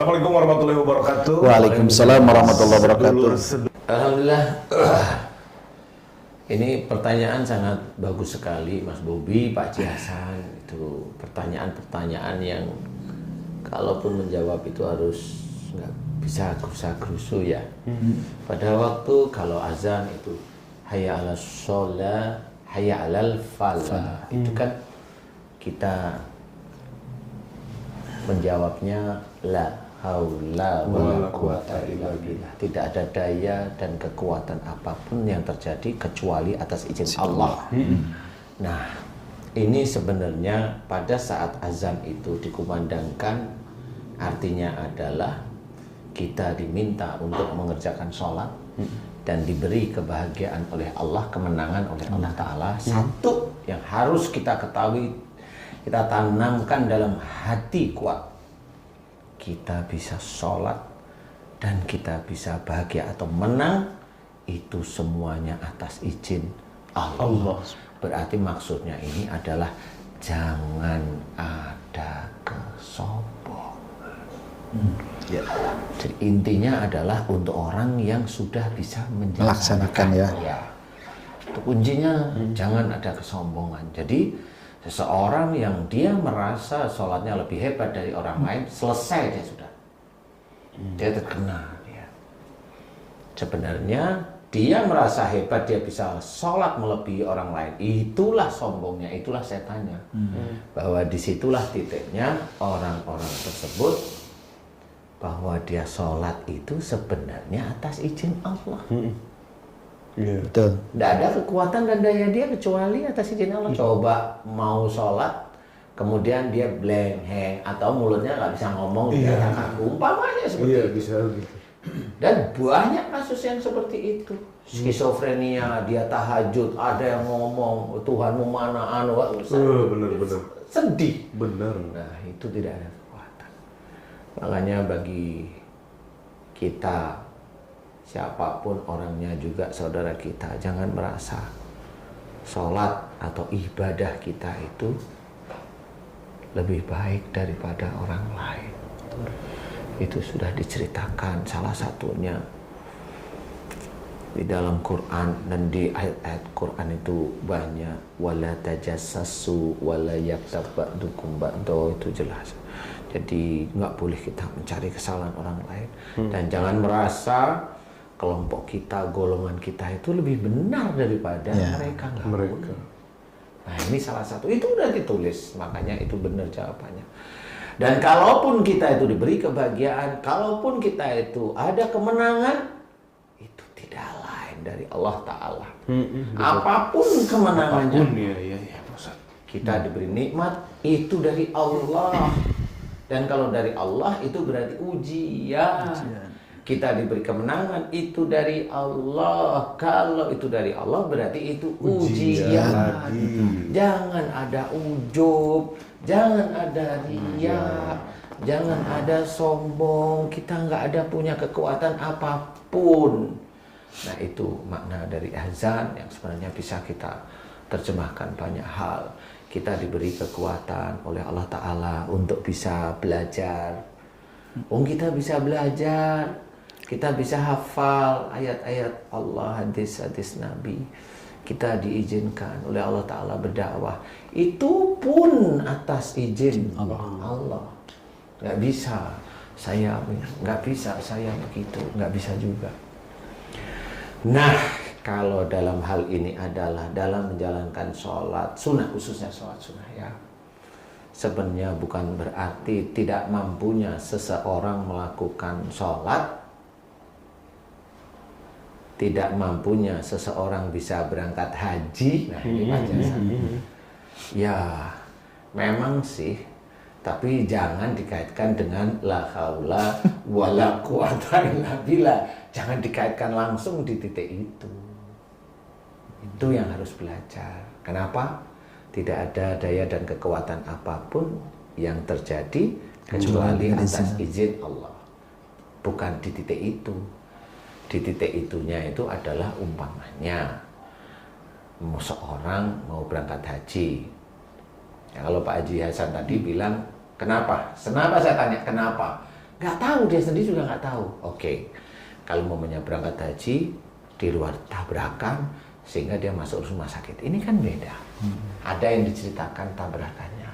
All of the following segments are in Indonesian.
Assalamualaikum warahmatullahi wabarakatuh. Waalaikumsalam warahmatullahi wabarakatuh. Alhamdulillah. Ini pertanyaan sangat bagus sekali, Mas Bobi, Pak Haji Hasan. Itu pertanyaan-pertanyaan yang kalaupun menjawab itu harus nggak bisa gerusa-gerusu ya. Pada waktu kalau azan itu hayya 'alas sholah, hayya 'alal falah. Itu kan kita menjawabnya la haula wala quwata illa billah. Tidak ada daya dan kekuatan apapun yang terjadi kecuali atas izin Allah. Nah, ini sebenarnya pada saat azan itu dikumandangkan, artinya adalah kita diminta untuk mengerjakan sholat dan diberi kebahagiaan oleh Allah, kemenangan oleh Allah Ta'ala. Satu yang harus kita ketahui, kita tanamkan dalam hati kuat, kita bisa sholat dan kita bisa bahagia atau menang, itu semuanya atas izin Allah. Berarti maksudnya ini adalah jangan ada kesombongan. Jadi intinya adalah untuk orang yang sudah bisa Melaksanakan ya. Itu kuncinya, jangan ada kesombongan. Jadi seseorang yang dia merasa sholatnya lebih hebat dari orang lain, selesai dia sudah. Dia terkena dia. Sebenarnya dia merasa hebat, dia bisa sholat melebihi orang lain. Itulah sombongnya, itulah setannya. Bahwa disitulah titiknya orang-orang tersebut, bahwa dia sholat itu sebenarnya atas izin Allah. Betul. Tidak ada kekuatan dan daya dia kecuali atas izin Allah. Coba mau sholat, kemudian dia blank, hang, atau mulutnya nggak bisa ngomong, dia kaku, umpamanya seperti itu. Bisa gitu. Dan banyak kasus yang seperti itu. Skizofrenia, dia tahajud, ada yang ngomong, Tuhanmu mana, Bener. sedih. Bener. Nah, itu tidak ada kekuatan. Makanya bagi kita, siapapun orangnya juga saudara kita, jangan merasa sholat atau ibadah kita itu lebih baik daripada orang lain. Itu sudah diceritakan salah satunya di dalam Quran, dan di ayat-ayat Quran itu banyak, wala tajassasu wala yaktab ba'dukum ba'da, itu jelas. Jadi nggak boleh kita mencari kesalahan orang lain, dan jangan merasa kelompok kita, golongan kita itu lebih benar daripada mereka. Nah, ini salah satu, itu udah ditulis, makanya itu benar jawabannya. Dan kalaupun kita itu diberi kebahagiaan, kalaupun kita itu ada kemenangan, itu tidak lain dari Allah Ta'ala. Apapun kemenangannya, kita diberi nikmat, itu dari Allah. Dan kalau dari Allah, itu berarti ujian. Kita diberi kemenangan, itu dari Allah. Kalau itu dari Allah, berarti itu ujian. Jangan ada ujub, jangan ada riya, jangan ada sombong. Kita nggak ada punya kekuatan apapun. Nah, itu makna dari azan yang sebenarnya bisa kita terjemahkan banyak hal. Kita diberi kekuatan oleh Allah Ta'ala untuk bisa belajar. Kita bisa belajar, kita bisa hafal ayat-ayat Allah, hadis-hadis Nabi. Kita diizinkan oleh Allah Ta'ala berdakwah. Itu pun atas izin Allah. Nggak bisa saya begitu, nggak bisa juga. Nah, kalau dalam hal ini adalah dalam menjalankan sholat sunnah, khususnya sholat sunnah ya, sebenarnya bukan berarti tidak mampunya seseorang melakukan sholat, tidak mampunya seseorang bisa berangkat haji. Nah, ini penjelasan. Ya, memang sih, tapi jangan dikaitkan dengan la haula wala quwata illa billah. Jangan dikaitkan langsung di titik itu. Itu yang harus belajar. Kenapa? Tidak ada daya dan kekuatan apapun yang terjadi kecuali atas izin Allah. Bukan di titik itu. Di titik itunya itu adalah umpamanya seorang mau berangkat haji. Ya, kalau Pak Haji Hasan tadi bilang, kenapa? Kenapa saya tanya kenapa? nggak tahu, dia sendiri juga nggak tahu. Oke, kalau mamanya berangkat haji di luar tabrakan sehingga dia masuk rumah sakit, ini kan beda. Ada yang diceritakan tabrakannya.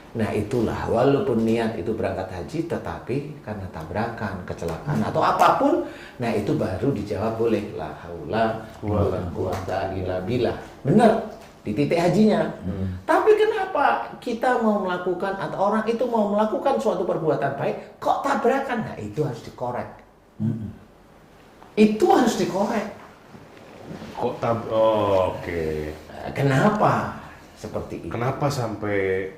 Nah itulah, walaupun niat itu berangkat haji, tetapi karena tabrakan, kecelakaan atau apapun, nah itu baru dijawab boleh la haula wala quwata illa billah. Benar, di titik hajinya. Tapi kenapa kita mau melakukan atau orang itu mau melakukan suatu perbuatan baik kok tabrakan? Nah itu harus dikorek. Itu harus dikorek. Oke. Kenapa seperti itu? Kenapa sampai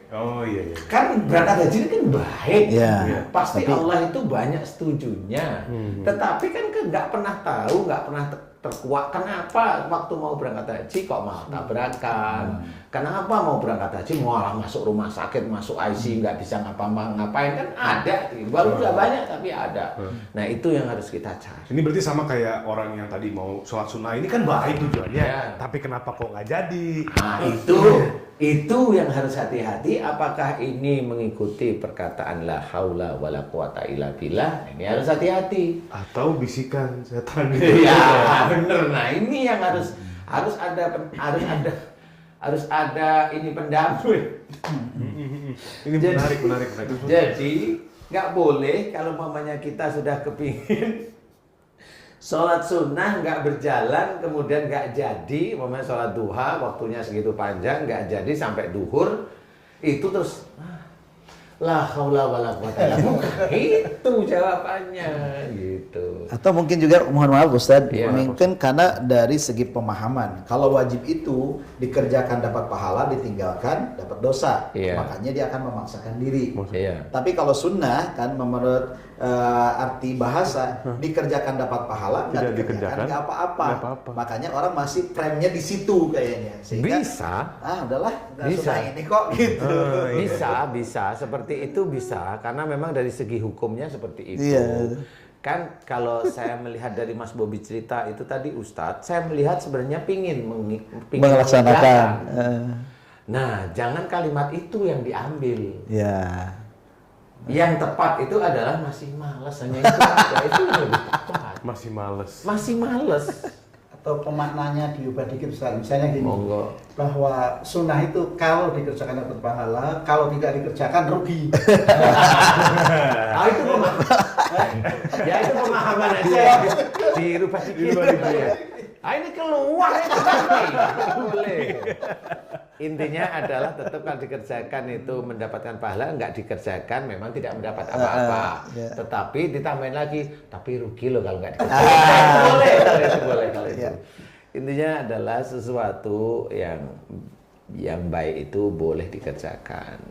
iya. Kan berangkat haji ini kan baik. Iya. Pasti Tapi- Allah itu banyak setujunya. Tetapi kan nggak pernah tahu, nggak pernah terkuak kenapa waktu mau berangkat haji kok malah tabrakan. Kenapa mau berangkat haji malah masuk rumah sakit, masuk ICU, nggak bisa ngapa-ngapain, kan ada. Baru nggak banyak tapi ada. Nah itu yang harus kita cari. Ini berarti sama kayak orang yang tadi mau sholat sunnah, ini kan baik tujuannya, Ya. tapi kenapa kok nggak jadi? Nah itu yang harus hati-hati. Apakah ini mengikuti perkataan la haula wala quwata illa billah? Ini harus hati-hati. Atau bisikan setan gitu. Ya bener. Nah ini yang harus ada ini pendamping. Ini menarik. Jadi nggak boleh kalau mamanya kita sudah kepingin sholat sunnah nggak berjalan, kemudian nggak jadi, mamanya sholat duha waktunya segitu panjang nggak jadi sampai duhur, itu terus la haula wala quwata illa billah. Itu jawabannya gitu. Atau mungkin juga mohon maaf Ustaz, Iya. mungkin karena dari segi pemahaman, kalau wajib itu dikerjakan dapat pahala, ditinggalkan dapat dosa, Iya. makanya dia akan memaksakan diri. Iya. Tapi kalau sunnah kan menurut arti bahasa, dikerjakan dapat pahala, nggak Tidak dikerjakan dikerjakan, nggak apa-apa. nggak apa-apa. Makanya orang masih frame-nya di situ kayaknya. Sehingga Bisa. udahlah, nggak Bisa. sunnah ini kok gitu. Bisa seperti itu bisa karena memang dari segi hukumnya seperti itu. Iya. Kan kalau saya melihat dari Mas Bobi cerita itu tadi Ustadz, saya melihat sebenarnya pingin Melaksanakan. mengerjakan. Nah, jangan kalimat itu yang diambil. Ya. Yang tepat itu adalah masih malas, hanya itu aja. Itu yang lebih tepat. Masih males. Masih malas. Atau pemaknanya diubah dikit Ustaz. Misalnya gini, Monggo. bahwa sunnah itu kalau dikerjakan dapat pahala, kalau tidak dikerjakan rugi. Ah itu ya itu pemahaman aja. Dirubah dikit. Ah ini keluar ya boleh. Intinya adalah tetap kalau dikerjakan itu mendapatkan pahala, nggak dikerjakan memang tidak mendapat apa-apa. Ya. Tetapi ditambahin lagi, tapi rugi loh kalau nggak dikerjakan. Boleh kalau itu. Ya. Intinya adalah sesuatu yang baik itu boleh dikerjakan.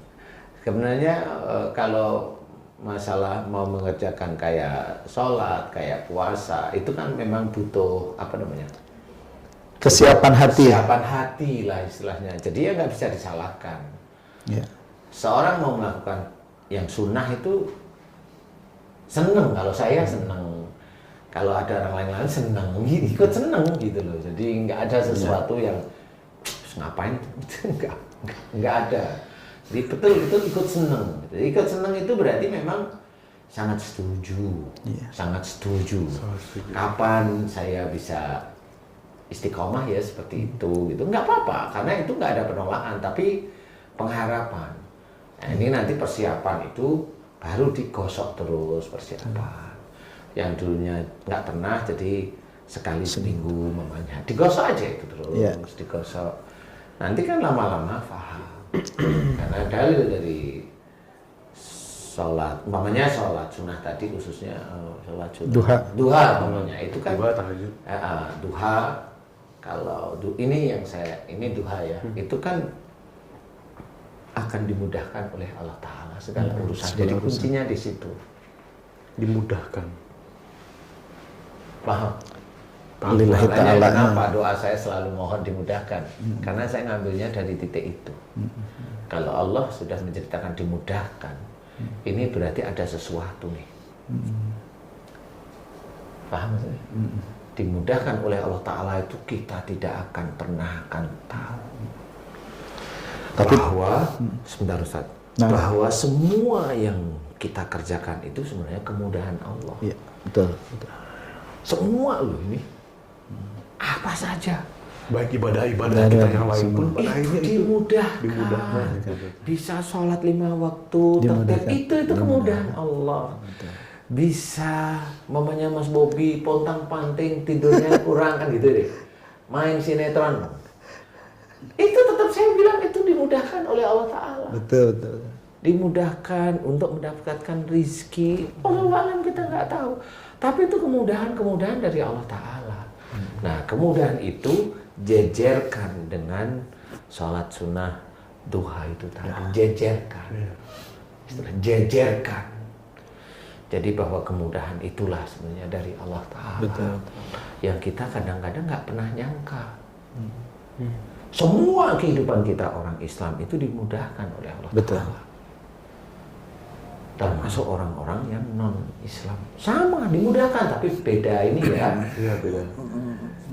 Sebenarnya kalau masalah mau mengerjakan kayak sholat, kayak puasa, itu kan memang butuh apa namanya? Kesiapan hati. Kesiapan hati lah istilahnya. Jadi ya nggak bisa disalahkan. Ya. Seorang mau melakukan yang sunnah itu seneng. Kalau saya seneng. Kalau ada orang lain seneng, ikut seneng gitu loh. Jadi nggak ada sesuatu yang ngapain nggak ada. Jadi betul itu ikut seneng. Jadi ikut seneng itu berarti memang sangat setuju, sangat setuju. Kapan saya bisa istiqomah ya seperti itu, gitu. Nggak apa-apa, karena itu nggak ada penolakan, tapi pengharapan. Nah, ini nanti persiapan itu baru digosok terus persiapan. Yang dulunya nggak pernah, jadi sekali seminggu mamanya digosok aja itu terus, digosok. Nanti kan lama-lama paham. Karena dalil dari sholat, umpamanya sholat sunnah tadi khususnya sholat sunnah. Duha umpamanya itu kan Duha tahajud. Duha. Kalau ini yang ini duha ya, itu kan akan dimudahkan oleh Allah Ta'ala segala urusan. Jadi kuncinya di situ. Dimudahkan. Paham? Lillahi ta'ala. Kenapa doa saya selalu mohon dimudahkan? Karena saya ngambilnya dari titik itu. Kalau Allah sudah menceritakan dimudahkan, ini berarti ada sesuatu nih. Paham maksudnya? Dimudahkan oleh Allah Ta'ala itu kita tidak akan pernah tahu. Tapi bahwa sebentar Ustaz, bahwa semua yang kita kerjakan itu sebenarnya kemudahan Allah. Iya, betul, betul. Semua loh ini. Apa saja. Baik ibadah-ibadah kita yang lain pun pada akhirnya itu dimudahkan. Bisa sholat 5 waktu tertib, itu kemudahan Allah. Bisa mamanya Mas Bobi pontang-panting tidurnya kurang kan gitu deh. Main sinetron. Itu tetap saya bilang itu dimudahkan oleh Allah Ta'ala. Betul, betul. Dimudahkan untuk mendapatkan rizki. Allah kita nggak tahu. Tapi itu kemudahan-kemudahan dari Allah Ta'ala. Nah, kemudahan itu jejerkan dengan sholat sunnah duha itu tadi. Jejerkan. Istilah jejerkan. Jadi bahwa kemudahan itulah sebenarnya dari Allah Ta'ala. Betul. Yang kita kadang-kadang nggak pernah nyangka. Semua kehidupan kita orang Islam itu dimudahkan oleh Allah Ta'ala. Termasuk orang-orang yang non-Islam. Sama, dimudahkan, tapi beda ini ya. Iya, beda.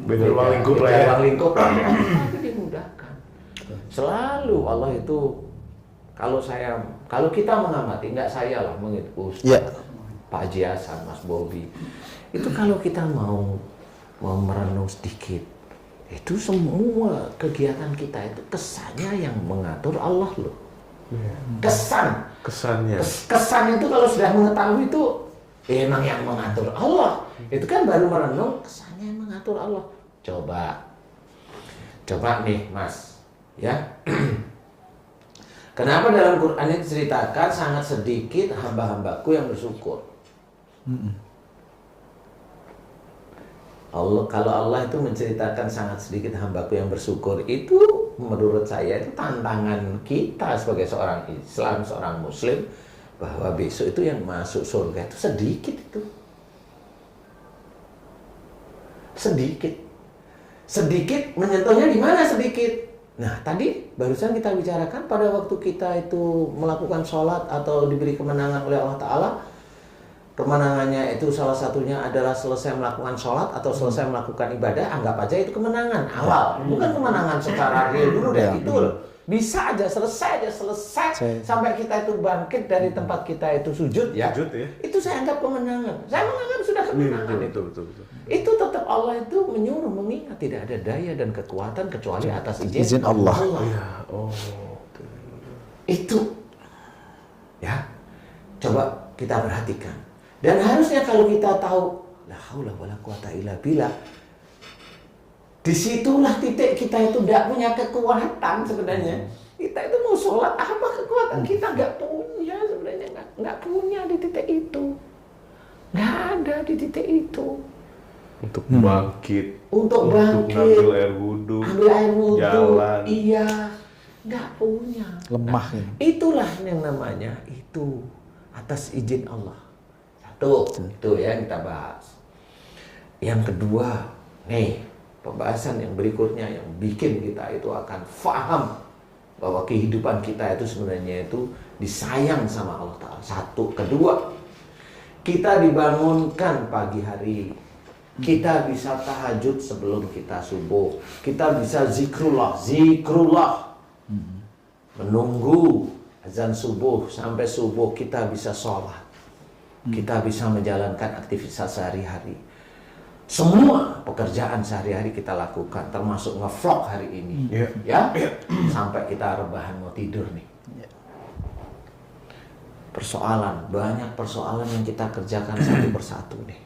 Beda ruang lingkup lah ya. Ruang lingkup, tapi dimudahkan. Selalu Allah itu, kalau kita mengamati, nggak saya lah, Ustaz, Pak Haji Hasan, Mas Bobi, itu kalau kita mau merenung sedikit, itu semua kegiatan kita itu kesannya yang mengatur Allah loh. Kesannya itu kalau sudah mengetahui itu emang yang mengatur Allah. Itu kan baru merenung kesannya yang mengatur Allah. Coba nih Mas, ya. Kenapa dalam Quran ini diceritakan sangat sedikit hamba-hambaku yang bersyukur? Kalau Allah itu menceritakan sangat sedikit hambaku yang bersyukur, itu menurut saya itu tantangan kita sebagai seorang Islam, seorang Muslim, bahwa besok itu yang masuk surga itu sedikit itu. Sedikit menyentuhnya di mana sedikit? Nah, tadi barusan kita bicarakan pada waktu kita itu melakukan sholat atau diberi kemenangan oleh Allah Ta'ala. Kemenangannya itu salah satunya adalah selesai melakukan sholat atau selesai melakukan ibadah, anggap aja itu kemenangan awal. Bukan kemenangan secara real dulu deh, itu loh. Bisa aja selesai sampai kita itu bangkit dari tempat kita itu sujud ya. Itu saya anggap kemenangan. Saya menganggap sudah kemenangan itu. Betul. Itu tetap Allah itu menyuruh, mengingat tidak ada daya dan kekuatan kecuali atas izin Allah. Itu ya. Coba kita perhatikan. Dan harusnya kalau kita tahu la haula wala quwata illa billah, disitulah titik kita itu tidak punya kekuatan sebenarnya. Kita itu mau sholat, apa kekuatan kita nggak punya sebenarnya, nggak punya di titik itu, nggak ada di titik itu. Untuk bangkit, untuk ngambil air wudhu, jalan, iya, nggak punya. Lemah ya. Itulah yang namanya itu atas izin Allah. Itu yang kita bahas. Yang kedua, nih pembahasan yang berikutnya yang bikin kita itu akan faham bahwa kehidupan kita itu sebenarnya itu disayang sama Allah Ta'ala. Satu, kedua, kita dibangunkan pagi hari, kita bisa tahajud sebelum kita subuh, kita bisa zikrullah, menunggu azan subuh sampai subuh kita bisa sholat. Kita bisa menjalankan aktivitas sehari-hari. Semua pekerjaan sehari-hari kita lakukan, termasuk nge-vlog hari ini. Ya? Sampai kita rebahan mau tidur nih. Banyak persoalan yang kita kerjakan satu persatu nih.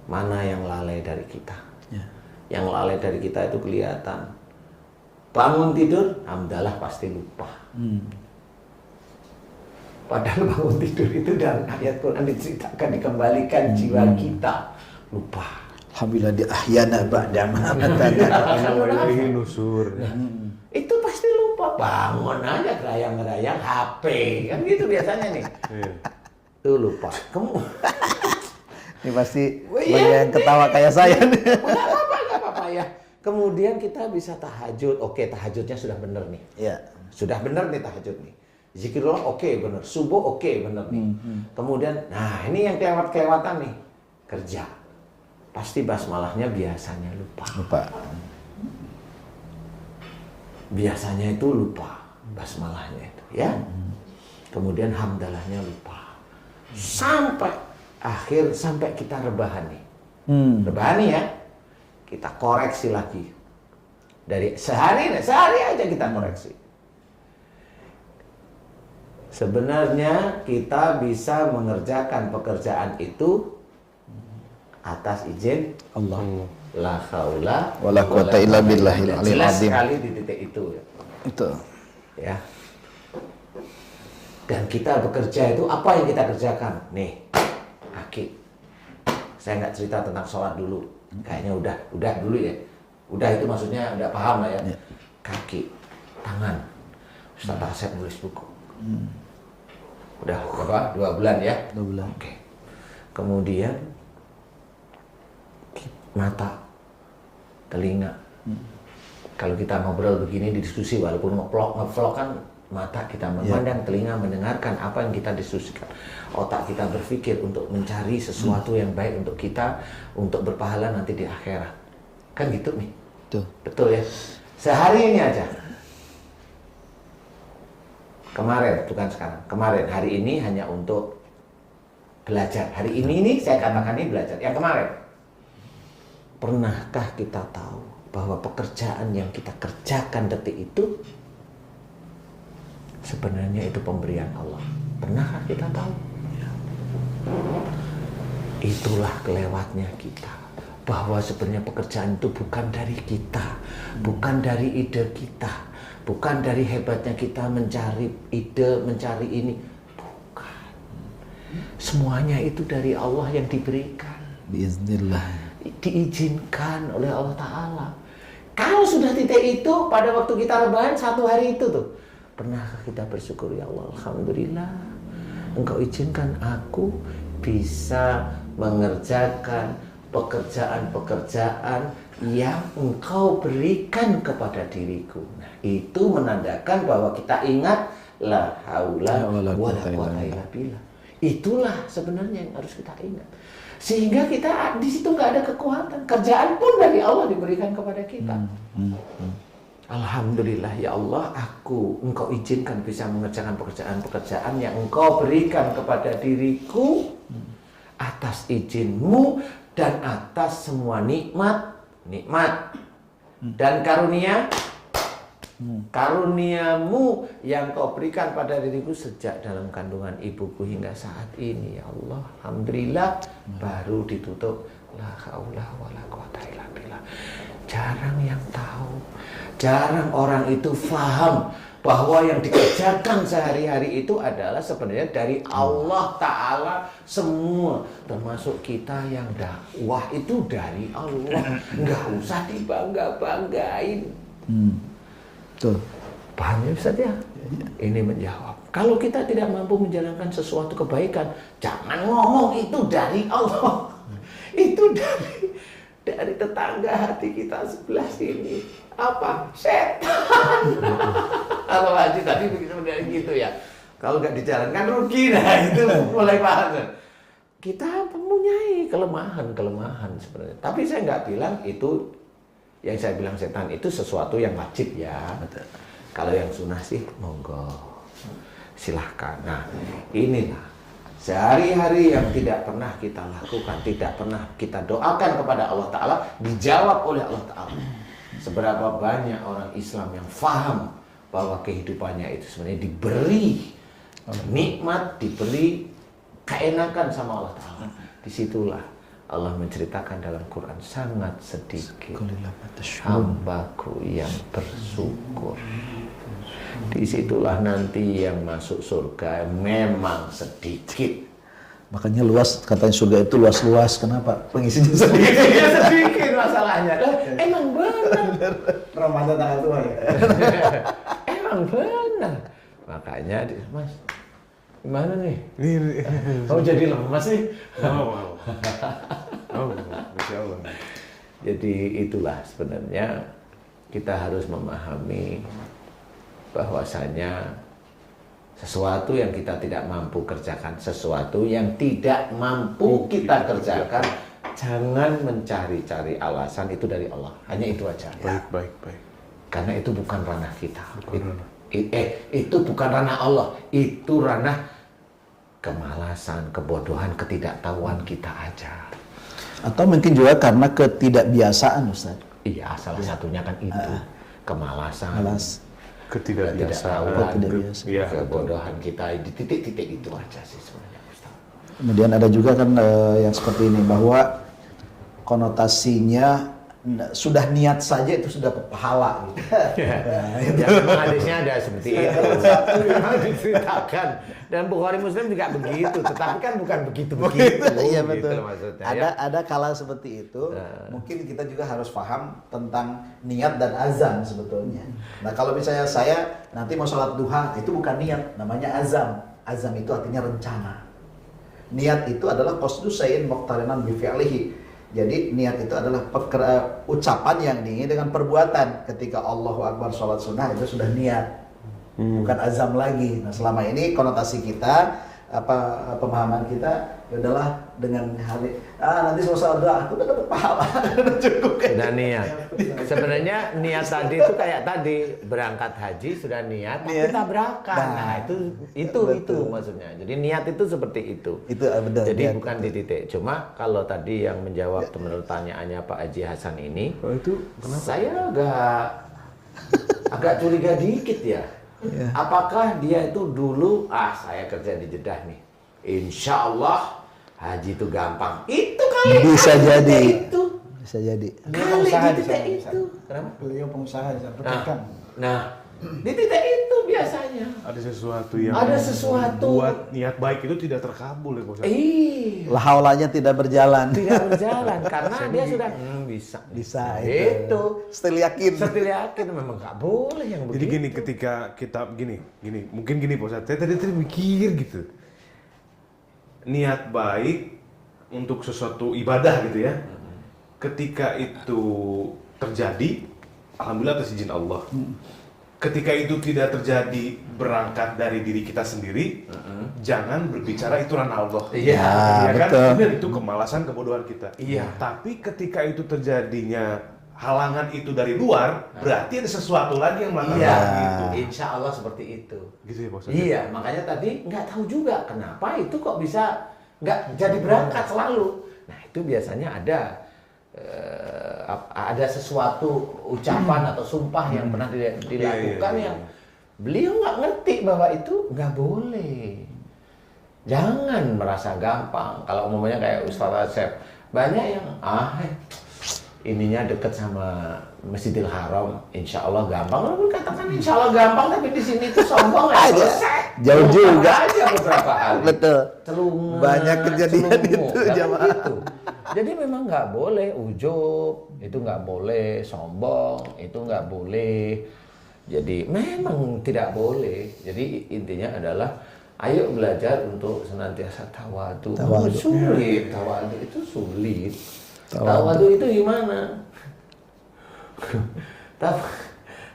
Mana yang lalai dari kita? Yang lalai dari kita itu kelihatan. Bangun tidur, alhamdulillah pasti lupa. Padahal bangun tidur itu dalam ayat Quran diceritakan dikembalikan jiwa kita, lupa. Alhamdulillah di ahyana ba'da ma amatana. nusur. Itu pasti lupa, bangun aja gerayang-gerayang HP kan gitu biasanya nih. Tuh lupa. Ini pasti banyak yang ketawa kayak saya nih. Nggak apa-apa ya. Kemudian kita bisa tahajud. Oke, tahajudnya sudah bener nih. Sudah bener nih tahajud nih. Zikirullah oke, bener. Subuh oke, bener nih. Kemudian, nah ini yang kelewatan nih. Kerja. Pasti basmalahnya biasanya lupa. Biasanya itu lupa basmalahnya itu, ya. kemudian hamdalahnya lupa. Sampai akhir, sampai kita rebahan nih. Rebahan nih ya. Kita koreksi lagi. Dari sehari aja kita koreksi. Sebenarnya kita bisa mengerjakan pekerjaan itu atas izin Allah. la haula Wala quwata illa billahil aliyil jelas azim. sekali di titik itu ya. Itu. Ya. Dan kita bekerja itu apa yang kita kerjakan? Nih, kaki. Saya nggak cerita tentang sholat dulu. Kayaknya udah dulu ya. Udah itu maksudnya udah paham lah ya. Kaki, tangan. Ustaz Asep nulis buku. Udah berapa? 2 bulan ya? 2 bulan. Oke. Kemudian mata, telinga. Kalau kita ngobrol begini di diskusi, walaupun ngevlog kan mata kita memandang, telinga mendengarkan apa yang kita diskusikan. Otak kita berpikir untuk mencari sesuatu yang baik untuk kita, untuk berpahala nanti di akhirat. Kan gitu nih. Tuh. Betul ya? Sehari ini aja. Kemarin, bukan sekarang. Kemarin, hari ini hanya untuk belajar. Hari ini saya katakan ini belajar. Yang kemarin. Pernahkah kita tahu bahwa pekerjaan yang kita kerjakan detik itu sebenarnya itu pemberian Allah? Pernahkah kita tahu? Itulah kelewatnya kita. Bahwa sebenarnya pekerjaan itu bukan dari kita, bukan dari ide kita, bukan dari hebatnya kita mencari ide, mencari ini. Bukan. Semuanya itu dari Allah yang diberikan. Biiznillah. Diizinkan oleh Allah Ta'ala. Kalau sudah titik itu, pada waktu kita rebahan 1 hari itu tuh, pernahkah kita bersyukur, ya Allah, Alhamdulillah, Engkau izinkan aku bisa mengerjakan pekerjaan-pekerjaan yang Engkau berikan kepada diriku. Nah, itu menandakan bahwa kita ingat la haula wala quwata illa billah. Itulah sebenarnya yang harus kita ingat. Sehingga kita di situ nggak ada kekuatan. Kerjaan pun dari Allah diberikan kepada kita. Alhamdulillah ya Allah, Engkau izinkan bisa mengerjakan pekerjaan-pekerjaan yang Engkau berikan kepada diriku atas izin-Mu dan atas semua nikmat dan karunia-Mu yang Kau berikan pada diriku sejak dalam kandungan ibuku hingga saat ini, ya Allah. Alhamdulillah, baru ditutup la haula wala quwata illa billah. Jarang yang tahu, jarang orang itu faham bahwa yang dikerjakan sehari-hari itu adalah sebenarnya dari Allah Ta'ala semua. Termasuk kita yang dakwah itu dari Allah. Nggak usah dibangga-banggain. Tuh. Paham ya Ustaz ya? Ini menjawab. Kalau kita tidak mampu menjalankan sesuatu kebaikan, jangan ngomong itu dari Allah. Itu dari tetangga hati kita sebelah sini. Apa? Setan. Kalau Haji tadi begitu dari gitu ya. Kalau nggak dijalankan rugi, nah itu mulai paham. Kita mempunyai kelemahan sebenarnya. Tapi saya nggak bilang itu, yang saya bilang setan itu sesuatu yang wajib ya. Betul. Kalau yang sunnah sih monggo, silahkan. Nah inilah sehari-hari yang tidak pernah kita lakukan, tidak pernah kita doakan kepada Allah Ta'ala, dijawab oleh Allah Ta'ala. Seberapa banyak orang Islam yang faham bahwa kehidupannya itu sebenarnya diberi nikmat, diberi keenakan sama Allah Ta'ala. Disitulah Allah menceritakan dalam Quran, sangat sedikit hambaku yang bersyukur. Disitulah nanti yang masuk surga memang sedikit. Makanya luas, katanya surga itu luas-luas. Kenapa? Pengisinya sedikit. Sedikit masalahnya. Emang benar. Ramadan tanggal tua ya. Emang benar. Makanya, Mas, gimana nih? Kamu jadi lemas nih? Masya Allah. Jadi itulah sebenarnya kita harus memahami bahwasanya sesuatu yang kita tidak mampu kerjakan, sesuatu yang tidak mampu kita kerjakan, jangan mencari-cari alasan, itu dari Allah. Hanya itu aja. Baik. Karena itu bukan ranah kita. Itu bukan ranah Allah, itu ranah kemalasan, kebodohan, ketidaktahuan kita aja. Atau mungkin juga karena ketidakbiasaan, Ustaz. Iya, salah satunya kan itu kemalasan, Malas. Ketidakbiasaan. Ketidakbiasaan. Iya, kebodohan kita di titik-titik itu aja sih sebenarnya, Ustaz. Kemudian ada juga kan yang seperti ini, bahwa konotasinya sudah niat saja itu sudah pahala gitu. Ya, memang hadisnya ada seperti itu. Memang diceritakan. Dan Bukhari Muslim juga begitu, tetapi kan bukan begitu-begitu. Iya gitu betul. maksudnya, Ada kala seperti itu. Mungkin kita juga harus paham tentang niat dan azam sebetulnya. Nah kalau misalnya saya nanti mau sholat duha, itu bukan niat, namanya azam. Azam itu artinya rencana. Niat itu adalah qasdu syai'in muqtarinan bi fi'lihi. Jadi niat itu adalah ucapan yang diingin dengan perbuatan. Ketika Allahu Akbar sholat sunnah itu sudah niat, bukan azam lagi. Nah selama ini konotasi kita, pemahaman kita, ya udahlah dengan hal nanti selesai doa aku udah dapat pahala, cukup. Sudah niat. Sebenarnya niat tadi itu kayak tadi berangkat haji sudah niat, tapi tabrakan. Nah itu maksudnya. Jadi niat itu seperti itu. Itu betul. Jadi bukan di titik. Cuma kalau tadi yang menjawab menurut pertanyaannya Pak Haji Hasan ini, itu kenapa? saya agak curiga dikit ya. Apakah dia itu dulu saya kerja di Jeddah nih, insya Allah haji itu gampang. Itu kali Bisa jadi. itu. Bisa jadi. Beliau pengusaha di sana. itu. Kenapa? Beliau pengusaha di sana. Nah, Berdagang. nah, di titik itu biasanya Ada sesuatu yang ada sesuatu. buat niat baik itu tidak terkabul ya, Pak Ustaz. Lahaulanya tidak berjalan. Tidak berjalan karena dia sudah Bisa itu. Still yakin. Setil yakin memang nggak boleh yang Jadi begitu. gini, ketika kita gini, mungkin gini Pak Ustaz, saya tadi mikir gitu. Niat baik untuk sesuatu ibadah gitu ya. Ketika itu terjadi, alhamdulillah atas izin Allah. Ketika itu tidak terjadi berangkat dari diri kita sendiri, jangan berbicara itu ranah Allah. Iya, Ya kan? betul. Benar, itu kemalasan, kebodohan kita. Iya. Tapi ketika itu terjadinya halangan itu dari luar, berarti ada sesuatu lagi yang melatar Iya, belakang itu. insya Allah seperti itu. Gitu ya Pak Ustaz? Iya, makanya tadi nggak tahu juga kenapa itu kok bisa nggak jadi berangkat selalu. Nah itu biasanya ada sesuatu ucapan atau sumpah yang pernah dilakukan Iya. yang beliau nggak ngerti bahwa itu nggak boleh. Jangan merasa gampang. Kalau umumnya kayak Ustaz Asep, banyak yang ininya deket sama Masjidil Haram, insya Allah gampang. Walaupun katakan insya Allah gampang, tapi di sini tuh sombong nggak selesai. Jauh juga. Aja beberapa kali. Betul. Celungan, Banyak kejadian celungu, itu, kan jamaah. gitu. Jadi memang nggak boleh ujub, itu nggak boleh sombong, itu nggak boleh. Jadi memang tidak boleh. Jadi intinya adalah ayo belajar untuk senantiasa tawadu. Tawadu. Sulit, tawadu itu sulit. Tawadu itu gimana?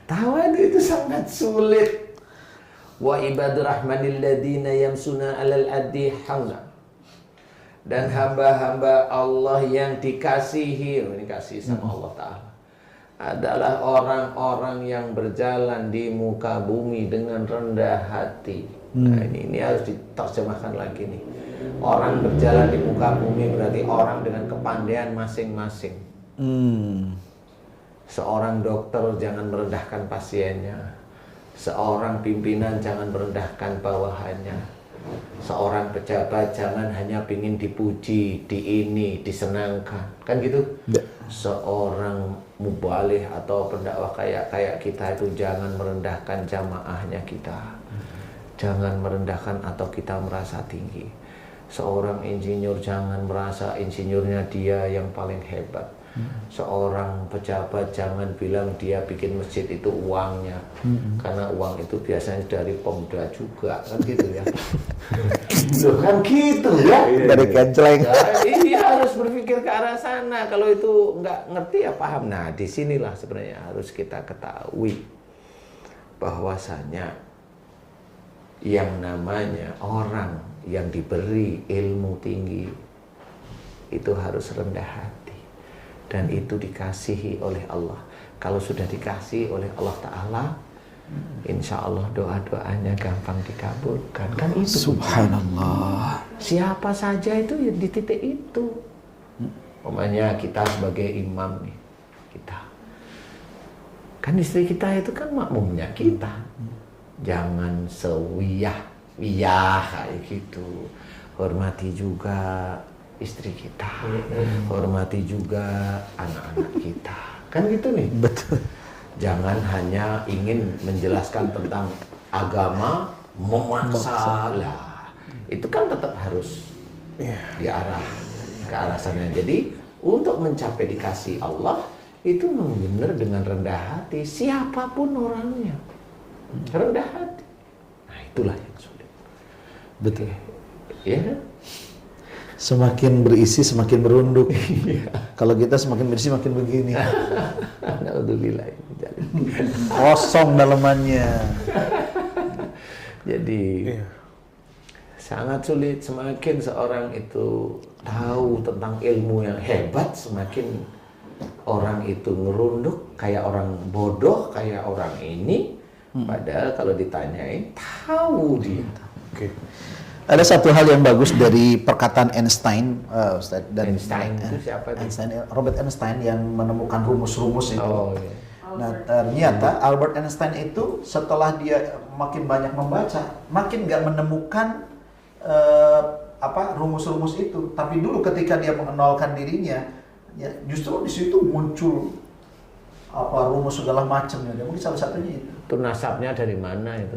Tawadu itu sangat sulit. Wa ibadur rahmanil ladina yamsuna alal ardi hauna. Dan hamba-hamba Allah yang dikasihi, ini kasih sama Allah Ta'ala, adalah orang-orang yang berjalan di muka bumi dengan rendah hati. Nah ini harus diterjemahkan lagi nih. Orang berjalan di muka bumi berarti orang dengan kepandaian masing-masing. Seorang dokter jangan merendahkan pasiennya. Seorang pimpinan jangan merendahkan bawahannya. Seorang pejabat jangan hanya ingin dipuji, disenangkan, kan gitu. Seorang mubalih atau pendakwah kayak kita itu jangan merendahkan jamaahnya kita, jangan merendahkan atau kita merasa tinggi. Seorang insinyur jangan merasa insinyurnya dia yang paling hebat. Seorang pejabat jangan bilang dia bikin masjid itu uangnya, karena uang itu biasanya dari pemuda juga, kan gitu ya. Loh, kan gitu ya. Dari kenceleng. Ini harus berpikir ke arah sana. Kalau itu nggak ngerti ya paham. Nah disinilah sebenarnya harus kita ketahui bahwasanya yang namanya orang yang diberi ilmu tinggi itu harus rendah hati, dan itu dikasihi oleh Allah. Kalau sudah dikasihi oleh Allah Ta'ala, insya Allah doa-doanya gampang dikabulkan. Kan itu. Subhanallah. Siapa saja itu ya di titik itu. Umpamanya kita sebagai imam nih, kita. Kan istri kita itu kan makmumnya kita. Jangan sewiyah-wiyah kayak gitu. Hormati juga istri kita. Hormati juga anak-anak kita. Kan gitu nih. Betul. Jangan hanya ingin menjelaskan tentang agama, memaksa lah. Itu kan tetap harus diarah ke arah sana. Jadi untuk mencapai dikasih Allah itu memang benar dengan rendah hati, siapapun orangnya. Rendah hati. Nah, itulah yang sulit. Betul. Ya kan? Semakin berisi semakin berunduk. Kalau kita semakin berisi makin begini. Alhamdulillah. Kosong dalamannya. Jadi sangat sulit. Semakin seorang itu tahu tentang ilmu yang hebat, semakin orang itu ngerunduk kayak orang bodoh, kayak orang ini. Padahal kalau ditanyain tahu dia. Oke. Ada satu hal yang bagus dari perkataan Einstein, Ustaz, dan Einstein itu siapa itu? Robert Einstein yang menemukan rumus-rumus itu. Oh iya. Nah, ternyata Albert Einstein itu setelah dia makin banyak membaca, makin nggak menemukan rumus-rumus itu. Tapi dulu ketika dia mengenalkan dirinya, ya justru di situ muncul rumus segala macamnya. Mungkin salah satunya itu. Itu nasabnya dari mana itu?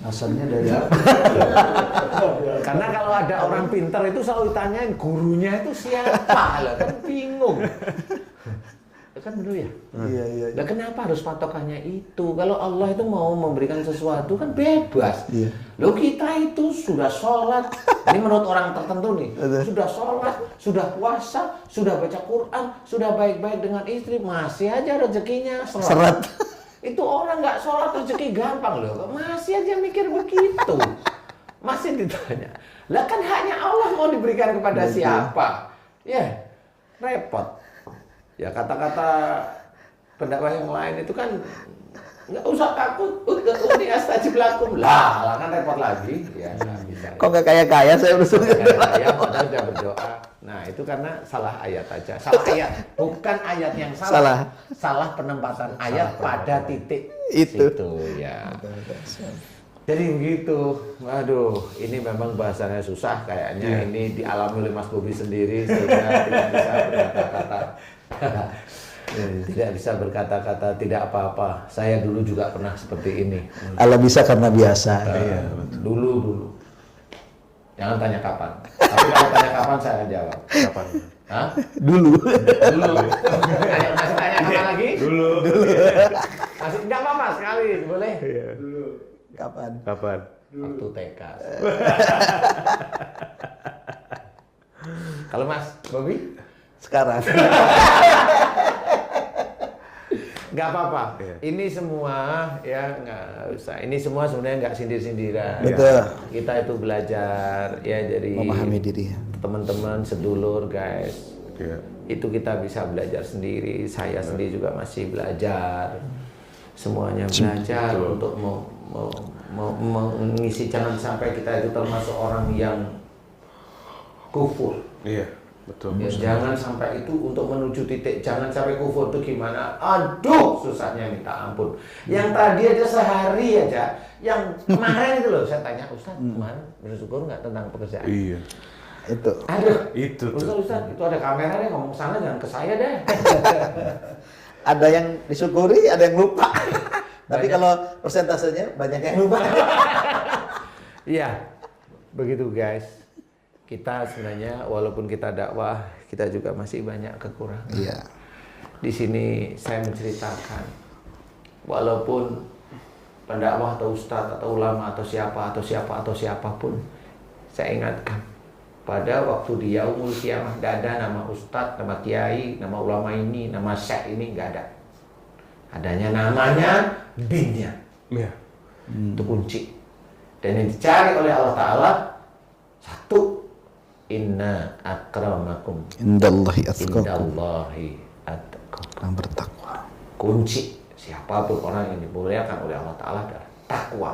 Asalnya dari Karena kalau ada orang pintar itu selalu ditanyain gurunya itu siapa lah, kan bingung. Kan dulu ya. Iya. Nah, kenapa harus patokannya itu? Kalau Allah itu mau memberikan sesuatu kan bebas. Iya. Loh kita itu sudah sholat, ini menurut orang tertentu nih, sudah sholat, sudah puasa, sudah baca Quran, sudah baik-baik dengan istri, masih aja rezekinya seret. Itu orang nggak sholat rezeki gampang loh, masih aja mikir begitu. Masih ditanya, lah kan hanya Allah mau diberikan kepada siapa? Ya, repot. Ya kata-kata pendakwah yang lain itu kan nggak usah takut, udhuni astajib lakum. Lah kan repot lagi. Ya nggak bisa. Kok nggak kaya-kaya saya urusan. Ya padahal udah berdoa. Nah itu karena salah ayat aja. Salah ayat, bukan ayat yang salah. Salah penempatan ayat pada titik Itu. ya. Jadi begitu. Waduh, ini memang bahasanya susah kayaknya. Ini dialami oleh Mas Bobi sendiri sehingga tidak bisa berkata-kata. Tidak bisa berkata-kata, tidak apa-apa. Saya dulu juga pernah seperti ini. Allah bisa karena biasa. Dulu. Jangan tanya kapan. Tapi kalau tanya kapan saya akan jawab. Kapan? Hah? Dulu. Masih tanya kapan lagi? Dulu. Masih enggak apa-apa sekali, boleh. Dulu. Kapan? Waktu TK. Kalau Mas Bobi? Sekarang. Nggak apa-apa. Iya. Ini semua ya nggak usah. Ini semua sebenarnya nggak sindir-sindiran. Betul. Kita itu belajar ya dari Memahami diri. teman-teman sedulur guys. Iya. Itu kita bisa belajar sendiri. Saya sendiri juga masih belajar. Semuanya belajar untuk mengisi, jangan sampai kita itu termasuk orang yang kufur. Iya, betul. Ya, jangan sampai itu untuk menuju titik, jangan sampai kufur itu gimana? Aduh, susahnya minta ampun. Yang tadi aja sehari aja, yang kemarin itu loh saya tanya, Ustaz, kemarin bersyukur nggak tentang pekerjaan? Iya. Itu. Aduh, Itu tuh. Ustaz, itu ada kamera deh, ngomong sana jangan ke saya deh. Ada yang disyukuri, ada yang lupa. Tapi Banyak. kalau persentasenya banyak yang lupa. Iya, begitu guys. Kita sebenarnya walaupun kita dakwah, kita juga masih banyak kekurangan. Iya. Di sini saya menceritakan, walaupun pendakwah atau ustadz atau ulama atau siapapun, saya ingatkan pada waktu di yaumul kiamah tidak ada nama ustadz, nama kiai, nama ulama ini, nama syekh ini nggak ada. Adanya namanya binnya. Iya. Itu kunci. Dan yang dicari oleh Allah Ta'ala satu, inna akramakum Indallahi atqakum. indallahi atqakum. Yang bertakwa. Kunci Siapapun orang yang dimuliakan oleh Allah Ta'ala adalah takwa.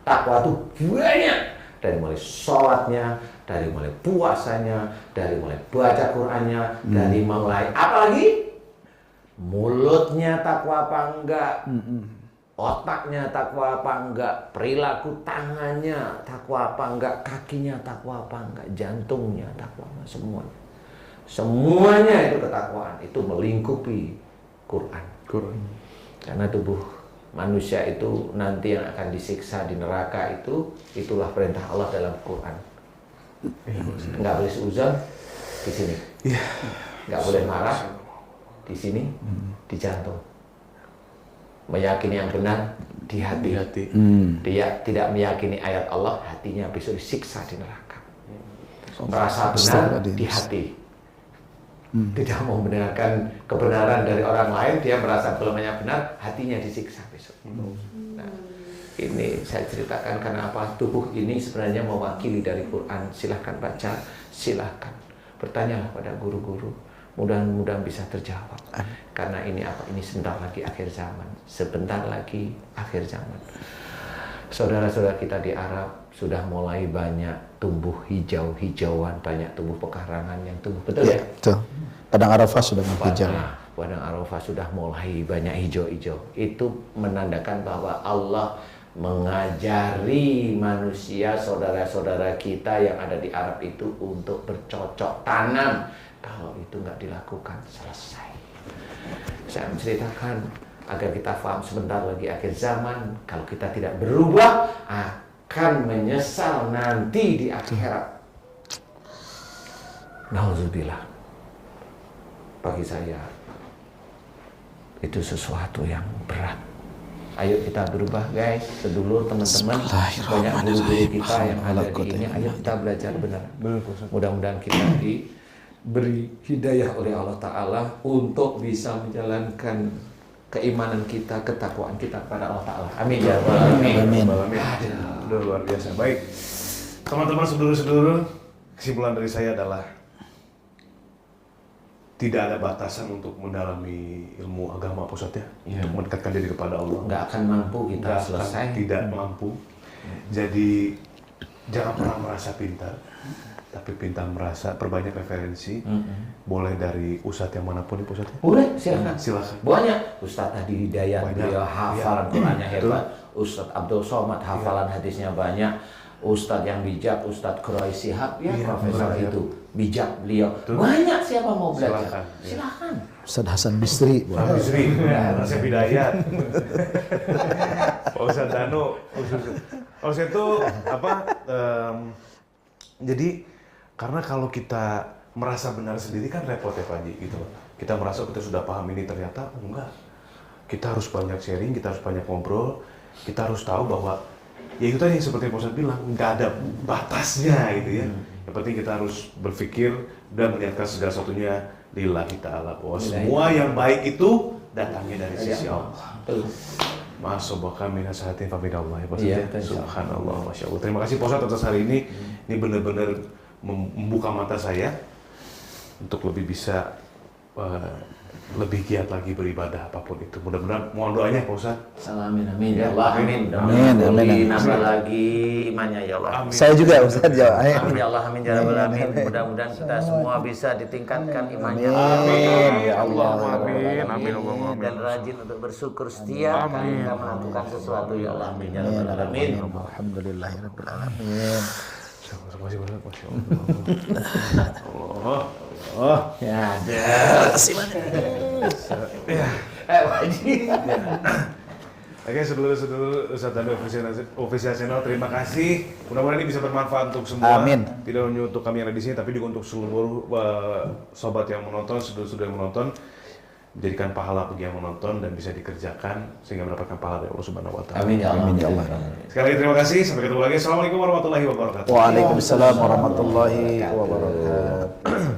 Takwa itu banyak. Dari mulai sholatnya, dari mulai puasanya, dari mulai baca Qur'annya, dari mulai apa lagi? Mulutnya takwa apa enggak? Otaknya takwa apa enggak? Perilaku tangannya takwa apa enggak? Kakinya takwa apa enggak? Jantungnya takwa apa? Semuanya. Semuanya itu ketakwaan. Itu melingkupi Quran. Karena tubuh manusia itu nanti yang akan disiksa di neraka itulah perintah Allah dalam Quran. Nggak boleh seuzon di sini. Nggak boleh marah di sini, di jantung. Meyakini yang benar di hati. Dia tidak meyakini ayat Allah, hatinya besok disiksa di neraka. Merasa benar di hati. Tidak mau mendengarkan kebenaran dari orang lain, dia merasa belumnya benar, hatinya disiksa besok. Nah, ini saya ceritakan karena apa? Tubuh ini sebenarnya mewakili dari Quran. Silahkan baca, silahkan bertanyalah pada guru-guru. Mudah-mudahan bisa terjawab. Karena ini apa? Ini sebentar lagi akhir zaman. Sebentar lagi akhir zaman. Saudara-saudara kita di Arab sudah mulai banyak tumbuh hijau-hijauan, banyak tumbuh pekarangan yang tumbuh, betul ya? Betul. Padang Arafah sudah hijau. Padang Arafah sudah mulai banyak hijau-hijau. Itu menandakan bahwa Allah mengajari manusia, saudara-saudara kita yang ada di Arab itu untuk bercocok tanam. Kalau itu nggak dilakukan, selesai. Saya menceritakan agar kita paham sebentar lagi akhir zaman. Kalau kita tidak berubah, akan menyesal nanti di akhirat. Nauzubillah. Bagi saya itu sesuatu yang berat. Ayo kita berubah guys, sedulur teman-teman, banyak guru-guru kita yang ada di ini. Ayo kita belajar benar. Mudah-mudahan kita diberi hidayah oleh Allah Ta'ala untuk bisa menjalankan keimanan kita, ketakwaan kita kepada Allah Ta'ala. Amin ya rabbal alamin. Udah luar biasa. Baik, teman-teman, sedulur-sedulur, kesimpulan dari saya adalah tidak ada batasan untuk mendalami ilmu agama, Pak Ustadz ya, untuk mendekatkan diri kepada Allah. Nggak akan mampu kita selesai. Tidak mampu. Jadi jangan pernah merasa pintar, tapi pintar merasa, perbanyak referensi. Boleh dari ustadz yang manapun ya, Pak Ustadz. Boleh, silakan. Silakan. Banyak. Ustadz Hadi Hidayat, beliau hafalan Qurannya hebat. Ustadz Abdul Somad, hafalan hadisnya banyak. Ustadz yang bijak, Ustadz Quraish Shihab, profesor itu bijak beliau. Banyak siapa mau belajar. Silakan. Ustadz Hasan Bisri. Rasanya Bidayat. Pak Ustadz Dano. Pak Ustadz itu apa? Jadi karena kalau kita merasa benar sendiri kan repot ya Pak Haji, gitu. Kita merasa kita sudah paham ini, ternyata enggak. Kita harus banyak sharing, kita harus banyak ngobrol, kita harus tahu bahwa ya itu tadi seperti Pak Ustadz bilang, nggak ada batasnya gitu ya. Yang penting kita harus berpikir dan melihatkan segala sesuatunya lillahi ta'ala. Bahwa semua yang baik itu datangnya dari sisi Allah. Ma'asobaka minasahatin fabidallah ya Pak Ustadz. Subhanallah, Masya Allah. Terima kasih Pak Ustadz atas hari ini. Ini benar-benar membuka mata saya untuk lebih bisa lebih giat lagi beribadah apapun itu. Mudah-mudahan mohon doanya Pak Ustadz. Amin amin ya Allah, amin. Amin. Nambah lagi imannya ya Allah. Amin. Saya juga Ustaz ya. Amin ya Allah, amin ya rabbal alamin. Mudah-mudahan kita semua bisa ditingkatkan imannya. Amin ya Allah. Amin. Dan rajin untuk bersyukur setia ketika melakukan sesuatu ya Allah. Amin ya rabbal alamin. Alhamdulillahirabbil alamin. Terima kasih banyak, Masya Allah. Allah. Ya ada. Oke, sedulur-sedulur Ustadz Dano Official Channel, terima kasih. Mudah-mudahan ini bisa bermanfaat untuk semua. Amin. Tidak hanya untuk kami yang ada di sini, tapi juga untuk seluruh sobat yang menonton, sedulur-sedulur yang menonton. Jadikan pahala bagi yang menonton dan bisa dikerjakan sehingga mendapatkan pahala dari Allah Subhanahu wa Ta'ala. Amin ya Allah. Sekali lagi terima kasih. Sampai ketemu lagi. Assalamualaikum warahmatullahi wabarakatuh. Waalaikumsalam warahmatullahi wabarakatuh.